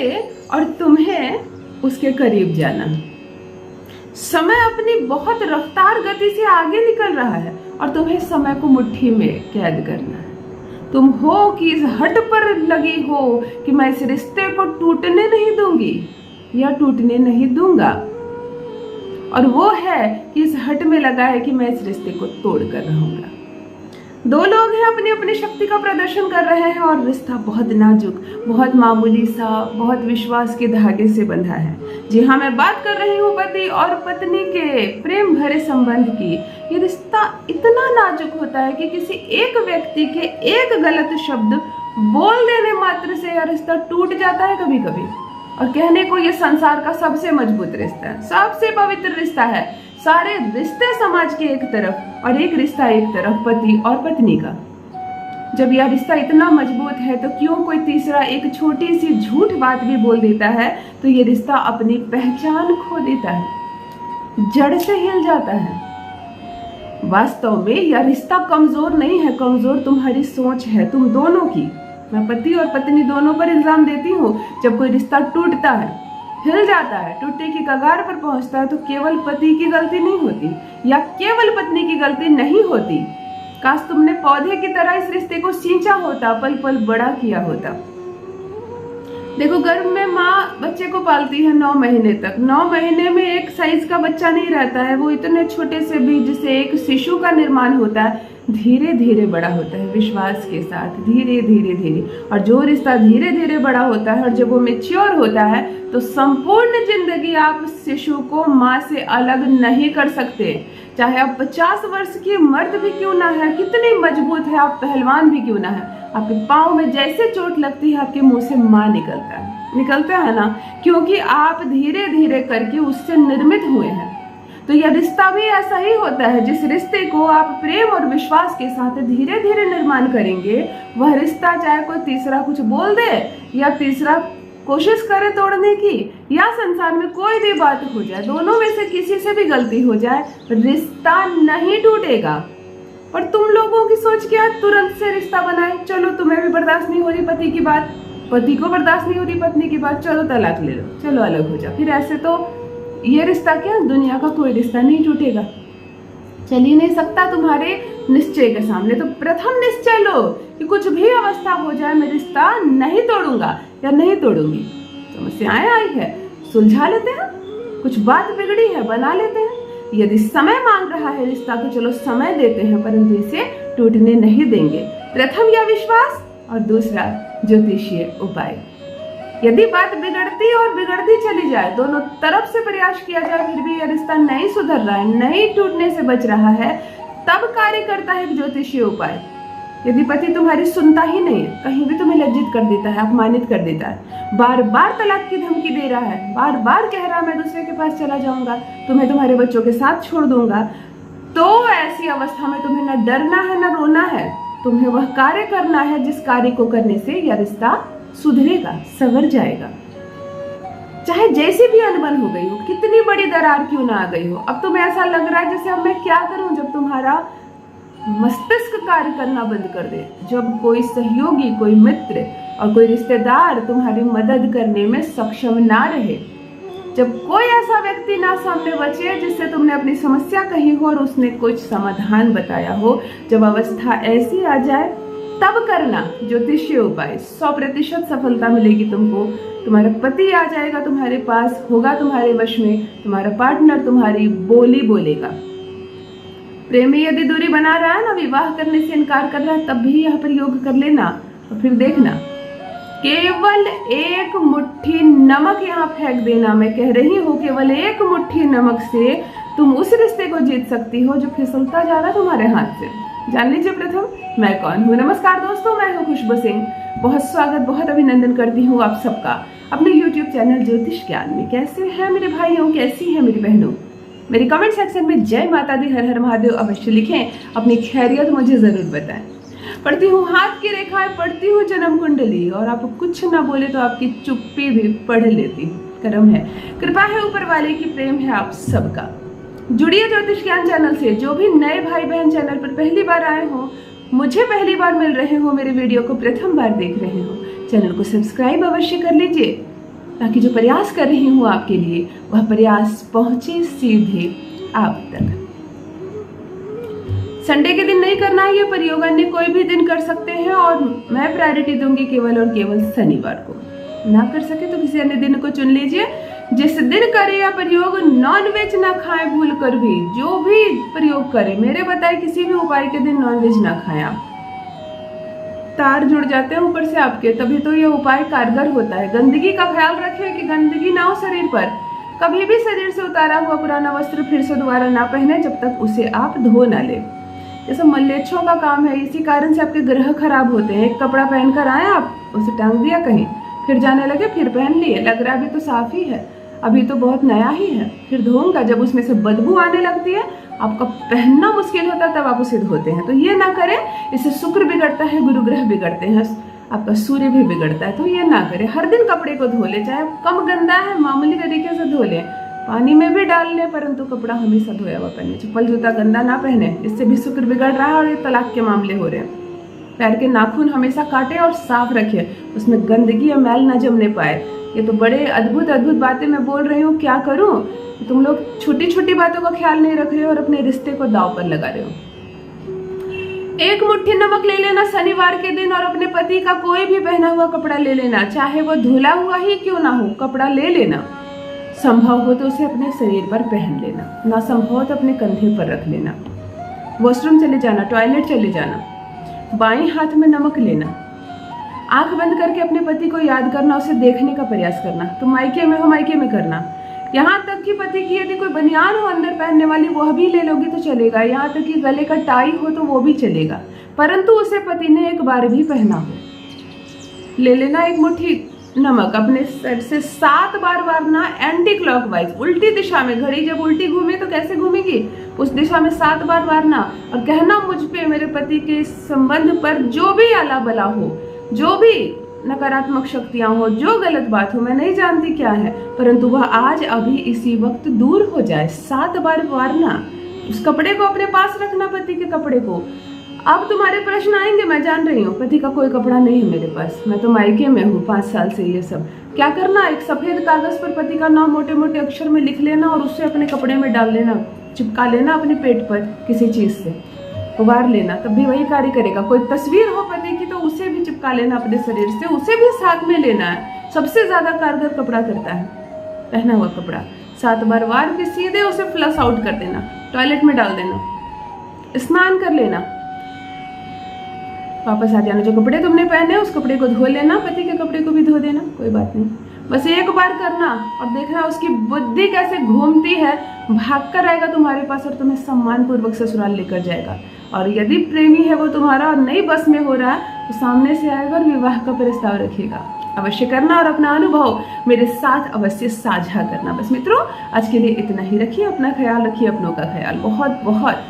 से और तुम्हें उसके करीब जाना। समय अपनी बहुत रफ्तार गति से आगे निकल रहा है और तुम्हें समय को मुट्ठी में कैद करना है। तुम हो कि इस हट पर लगी हो कि मैं इस रिश्ते को टूटने नहीं दूंगी या टूटने नहीं दूंगा, और वो है कि इस हट में लगा है कि मैं इस रिश्ते को तोड़ कर रहूंगा। दो लोग हैं, अपनी अपनी शक्ति का प्रदर्शन कर रहे हैं और रिश्ता बहुत नाजुक, बहुत मामूली सा, बहुत विश्वास के धागे से बंधा है। जी हाँ, मैं बात कर रही हूँ पति और पत्नी के प्रेम भरे संबंध की। ये रिश्ता इतना नाजुक होता है कि किसी एक व्यक्ति के एक गलत शब्द बोल देने मात्र से यह रिश्ता टूट जाता है कभी कभी। और कहने को ये संसार का सबसे मजबूत रिश्ता है, सबसे पवित्र रिश्ता है। सारे रिश्ते समाज के एक तरफ और एक रिश्ता एक तरफ, पति और पत्नी का। जब यह रिश्ता इतना मजबूत है तो क्यों कोई तीसरा एक छोटी सी झूठ बात भी बोल देता है तो ये रिश्ता अपनी पहचान खो देता है, जड़ से हिल जाता है। वास्तव में यह रिश्ता कमजोर नहीं है, कमजोर तुम्हारी सोच है, तुम दोनों की। मैं पति और पत्नी दोनों पर इल्जाम देती हूँ। जब कोई रिश्ता टूटता है, हिल जाता है, टूटने की कगार पर पहुंचता है तो केवल पति की गलती नहीं होती या केवल पत्नी की गलती नहीं होती। काश तुमने पौधे की तरह इस रिश्ते को सींचा होता, पल पल बड़ा किया होता। देखो, गर्भ में माँ बच्चे को पालती है 9 महीने तक। 9 महीने में एक साइज का बच्चा नहीं रहता है, वो इतने छोटे से बीज से एक शिशु का निर्माण होता है। धीरे धीरे बड़ा होता है, विश्वास के साथ, धीरे धीरे धीरे। और जो रिश्ता धीरे धीरे बड़ा होता है और जब वो मैच्योर होता है तो संपूर्ण जिंदगी आप शिशु को माँ से अलग नहीं कर सकते। चाहे आप 50 वर्ष की मर्द भी क्यों ना है, कितनी मजबूत है, आप पहलवान भी क्यों ना है, आपके पाँव में जैसे चोट लगती है आपके मुंह से माँ निकलता है ना, क्योंकि आप धीरे धीरे करके उससे निर्मित हुए हैं। तो यह रिश्ता भी ऐसा ही होता है। जिस रिश्ते को आप प्रेम और विश्वास के साथ धीरे धीरे निर्माण करेंगे, वह रिश्ता चाहे कोई तीसरा कुछ बोल दे या तीसरा कोशिश करे तोड़ने की, या संसार में कोई भी बात हो जाए, दोनों में से किसी से भी गलती हो जाए, रिश्ता नहीं टूटेगा। और तुम लोगों की सोच क्या है, तुरंत से रिश्ता बनाए। चलो, तुम्हें भी बर्दाश्त नहीं हो रही पति की बात, पति को बर्दाश्त नहीं हो रही पत्नी की बात, चलो तलाक ले लो, चलो अलग हो जाओ। फिर ऐसे तो ये रिश्ता क्या, दुनिया का कोई रिश्ता नहीं टूटेगा, चल ही नहीं सकता तुम्हारे निश्चय के सामने। तो प्रथम निश्चय लो कि कुछ भी अवस्था हो जाए, मैं रिश्ता नहीं तोड़ूंगा या नहीं तोड़ूंगी। समस्याएं आई है, सुलझा लेते हैं, कुछ बात बिगड़ी है, बना लेते हैं। यदि समय मांग रहा है रिश्ता तो चलो समय देते हैं, परंतु इसे टूटने नहीं देंगे। प्रथम यह विश्वास और दूसरा ज्योतिषीय उपाय। यदि बात बिगड़ती और बिगड़ती चली जाए, दोनों तरफ से प्रयास किया जाए, फिर भी यह रिश्ता नहीं सुधर रहा है, नहीं टूटने से बच रहा है, तब कार्य करता है एक ज्योतिषीय उपाय। यदि पति तुम्हारी सुनता ही नहीं है, कहीं भी तुम्हें लज्जित कर देता है, अपमानित कर देता है, बार बार तलाक की धमकी दे रहा है, बार बार कह रहा है मैं दूसरे के पास चला जाऊंगा, तुम्हें तुम्हारे बच्चों के साथ छोड़ दूंगा, तो ऐसी अवस्था में तुम्हें न डरना है न रोना है, तुम्हें वह कार्य करना है जिस कार्य को करने से यह रिश्ता सुधरेगा, संवर जाएगा। चाहे जैसी भी अनबन हो गई हो, कितनी बड़ी दरार क्यों ना आ गई हो, अब तुम्हें ऐसा लग रहा है जैसे अब मैं क्या करूं, जब तुम्हारा मस्तिष्क कार्य करना बंद कर दे, जब कोई सहयोगी, कोई मित्र और कोई रिश्तेदार तुम्हारी मदद करने में सक्षम ना रहे, जब कोई ऐसा व्यक्ति ना सामने बचे जिससे तुमने अपनी समस्या कही हो और उसने कुछ समाधान बताया हो, जब अवस्था ऐसी आ जाए तब करना ज्योतिषीय उपाय। 100% सफलता मिलेगी तुमको। तुम्हारा पति आ जाएगा तुम्हारे पास, होगा तुम्हारे वश में, तुम्हारा पार्टनर तुम्हारी बोली बोलेगा। प्रेमी यदि दूरी बना रहा है ना, विवाह करने से इनकार कर रहा है, तब भी यह प्रयोग कर लेना और फिर देखना, केवल एक मुट्ठी नमक यहाँ फेंक देना। मैं कह रही हूँ केवल एक मुट्ठी नमक से तुम उस रिश्ते को जीत सकती हो जो फिसलता जा रहा है तुम्हारे हाथ से। जान लीजिए प्रथम मैं कौन हूँ। नमस्कार दोस्तों, मैं हूँ खुशबू सिंह। बहुत स्वागत, बहुत अभिनंदन करती हूँ आप सबका अपने YouTube चैनल ज्योतिष ज्ञान में। कैसे हैं मेरे भाइयों, कैसी हैं मेरी बहनों? मेरे कमेंट सेक्शन में जय माता दी, हर हर महादेव अवश्य लिखें, अपनी खैरियत मुझे जरूर बताएं। पढ़ती हूँ हाथ की रेखाएं, पढ़ती हूँ जन्म कुंडली, और आप कुछ ना बोले तो आपकी चुप्पी भी पढ़ लेती हूँ। कर्म है, कृपा है ऊपर वाले की, प्रेम है आप सबका। जुड़िए ज्योतिष ज्ञान चैनल से। जो भी नए भाई बहन चैनल पर पहली बार आए हो, मुझे पहली बार मिल रहे हो, मेरे वीडियो को प्रथम बार देख रहे हो, चैनल को सब्सक्राइब अवश्य कर लीजिए। ताकि जो प्रयास कर रही हूँ आपके लिए वह प्रयास पहुंचे सीधे आप तक। संडे के दिन नहीं करना है ये प्रयोग, अन्य कोई भी दिन कर सकते हैं, और मैं प्रायोरिटी दूंगी केवल और केवल शनिवार को। ना कर सके तो किसी अन्य दिन को चुन लीजिए। जिस दिन करे या प्रयोग नॉनवेज ना खाएं भूल कर भी, जो भी प्रयोग करें मेरे बताए किसी भी उपाय के दिन नॉनवेज ना खाएं। आप तार जुड़ जाते हैं ऊपर से आपके, तभी तो ये उपाय कारगर होता है। गंदगी का ख्याल रखें कि गंदगी ना हो शरीर पर। कभी भी शरीर से उतारा हुआ पुराना वस्त्र फिर से दोबारा ना पहने जब तक उसे आप धो ना ले। जैसे मलेच्छों का काम है, इसी कारण से आपके ग्रह खराब होते हैं। एक कपड़ा पहनकर आए आप, उसे टांग दिया कहीं, फिर जाने लगे, फिर पहन लिए, लग रहा अभी तो साफ ही है, अभी तो बहुत नया ही है, फिर धोऊंगा, जब उसमें से बदबू आने लगती है, आपका पहनना मुश्किल होता है, तब आप उसे धोते हैं। तो ये ना करें, इससे शुक्र बिगड़ता है, गुरु ग्रह बिगड़ते हैं, आपका सूर्य भी बिगड़ता है। तो ये ना करें। हर दिन कपड़े को धो ले, चाहे कम गंदा है मामूली तरीके से धो लें, पानी में भी डाल लें, परंतु कपड़ा हमेशा धोया हुआ पहने। चप्पल जूता गंदा ना पहने, इससे भी शुक्र बिगड़ रहा है और ये तलाक के मामले हो रहे हैं। पैर के नाखून हमेशा काटे और साफ रखें, उसमें गंदगी या मैल ना जमने पाए। ये तो बड़े अद्भुत अद्भुत बातें मैं बोल रही हूँ, क्या करूँ? तुम लोग छोटी छोटी बातों का ख्याल नहीं रख रहे हो और अपने रिश्ते को दांव पर लगा रहे हो। 1 मुट्ठी नमक ले लेना शनिवार के दिन, और अपने पति का कोई भी पहना हुआ कपड़ा ले लेना, चाहे वो धुला हुआ ही क्यों ना हो, कपड़ा ले लेना। संभव हो तो उसे अपने शरीर पर पहन लेना, ना संभव हो तो अपने कंधे पर रख लेना। वॉशरूम चले जाना, टॉयलेट चले जाना, बाएं हाथ में नमक लेना, आंख बंद करके अपने पति को याद करना, उसे देखने का प्रयास करना। तो मायके में हो, मायके में करना। यहाँ तक कि पति की यदि कोई बनियान हो अंदर पहनने वाली, वह भी ले लोगी तो चलेगा। यहाँ तक कि गले का टाई हो तो वो भी चलेगा, परंतु उसे पति ने एक बार भी पहना हो। ले लेना 1 मुट्ठी नमक, अपने सर से 7 बार वारना एंटी क्लॉकवाइज, उल्टी दिशा में। घड़ी जब उल्टी घूमे तो कैसे घूमेगी, उस दिशा में 7 बार वारना, और कहना मुझ पे मेरे पति के संबंध पर जो भी आला बला हो, जो भी नकारात्मक शक्तियां हो, जो गलत बात हो, मैं नहीं जानती क्या है, परंतु वह आज अभी इसी वक्त दूर हो जाए। 7 बार वारना। उस कपड़े को अपने पास रखना, पति के कपड़े को। अब तुम्हारे प्रश्न आएंगे, मैं जान रही हूँ, पति का कोई कपड़ा नहीं है मेरे पास, मैं तो मायके में हूँ 5 साल से। ये सब क्या करना, एक सफेद कागज पर पति का नाम मोटे मोटे अक्षर में लिख लेना और उससे अपने कपड़े में डाल लेना, चिपका लेना अपने पेट पर किसी चीज से, उबार लेना, तब भी वही कार्य करेगा। कोई तस्वीर हो पति की तो उसे भी चिपका लेना अपने शरीर से, उसे भी साथ में लेना है। सबसे ज्यादा कारगर कपड़ा करता है पहना हुआ कपड़ा। 7 बार वार के सीधे उसे फ्लश आउट कर देना, टॉयलेट में डाल देना, स्नान कर लेना, वापस आ जाना। जो कपड़े तुमने पहने उस कपड़े को धो लेना, पति के कपड़े को भी धो देना, कोई बात नहीं। बस 1 बार करना और देखना उसकी बुद्धि कैसे घूमती है, भाग कर आएगा तुम्हारे पास और तुम्हें सम्मान पूर्वक ससुराल लेकर जाएगा। और यदि प्रेमी है वो तुम्हारा और नहीं बस में हो रहा है तो सामने से आएगा और विवाह का प्रस्ताव रखेगा। अवश्य करना और अपना अनुभव मेरे साथ अवश्य साझा करना। बस मित्रों, आज के लिए इतना ही। रखिए अपना ख्याल, रखिए अपनों का ख्याल। बहुत बहुत